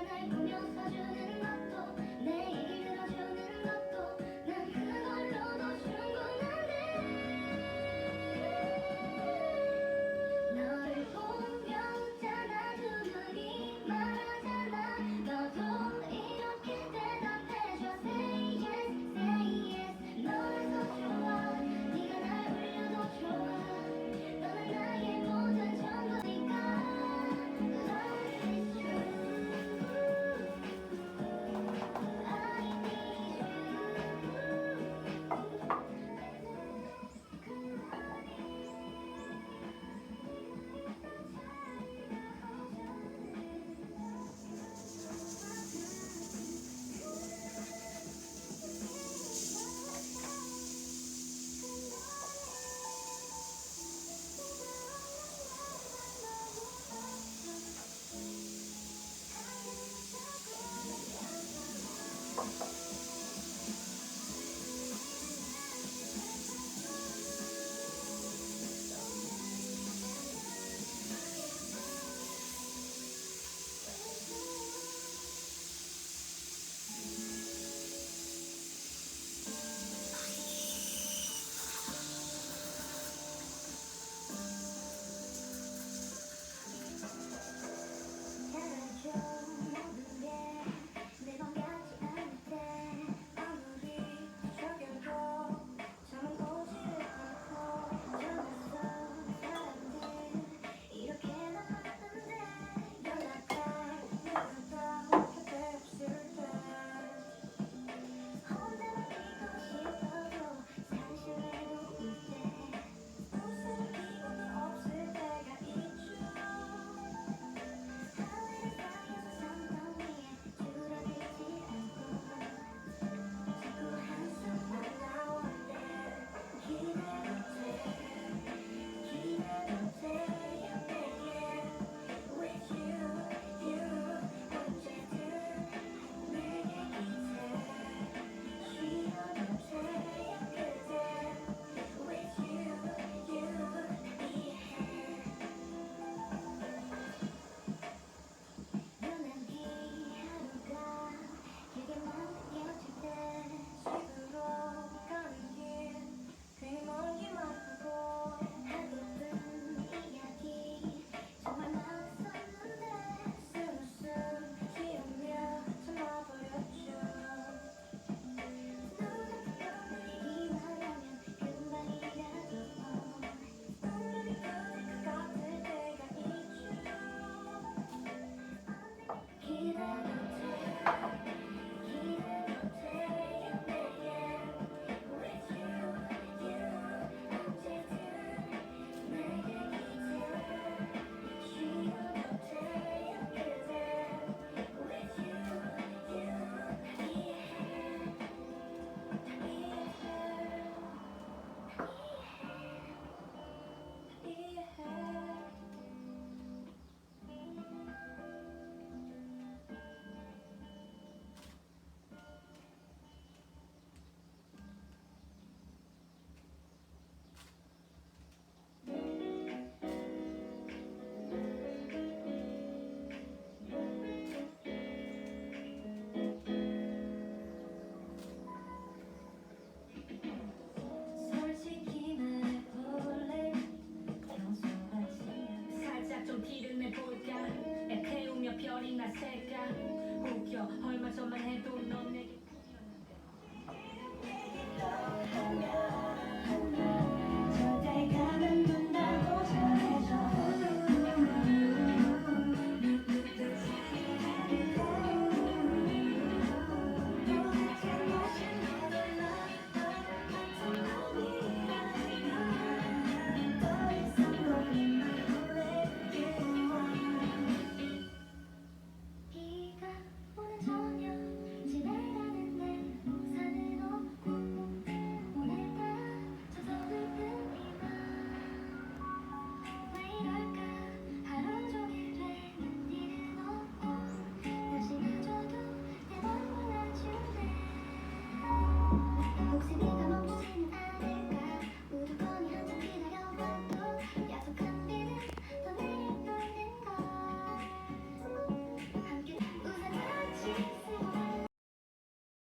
날 보며 서주는 것도 내 얘기 들어주는 것도 난 그걸로도 충분한데 너를 보며 웃잖아 두 눈이 말하잖아 너도 이렇게 대답해줘 Say yes, say yes 너라서 좋아 네가 날 울려도 좋아 너는 나의 모든 전부니까 Love is true I need 잘해줘 모든 게 매번 같지 않을 때 아무리 저겨도 잠은 오지를 않고 전화선 사람들 이렇게 나왔는데 연락할 누구도 곁에 없을 때 혼자만 있고 싶어도 사실 외로울 때 웃을 기분도 없을 때가 있죠 하늘을 향해서 산더 위에 줄어들지 않고 자꾸 한숨만 나올 때 기대도 돼 내게 With you, you 언제든 내게 기대 쉬어도 돼 그대 With you, you 이해해 유난히 하루가 길게만 느껴질 때 집으로 가는 길 괜히 멀기만 하고 하고픈 이야기 정말 많았었는데 숨 쉬우며 참아버렸죠 눈을 떠내리기만 하면 금방이라도 눈물이 끊을 것 같을 때가 있죠 기대도 돼 내게 With you, you 언제든 내게 기대 쉬어도 돼 그대 With you, you 이해해 이해해 솔직히 말해볼래 평소같이 살짝 좀 티를 내볼까 애태우며 별이 날 새까 웃겨 얼마 전만 해도 넌 내게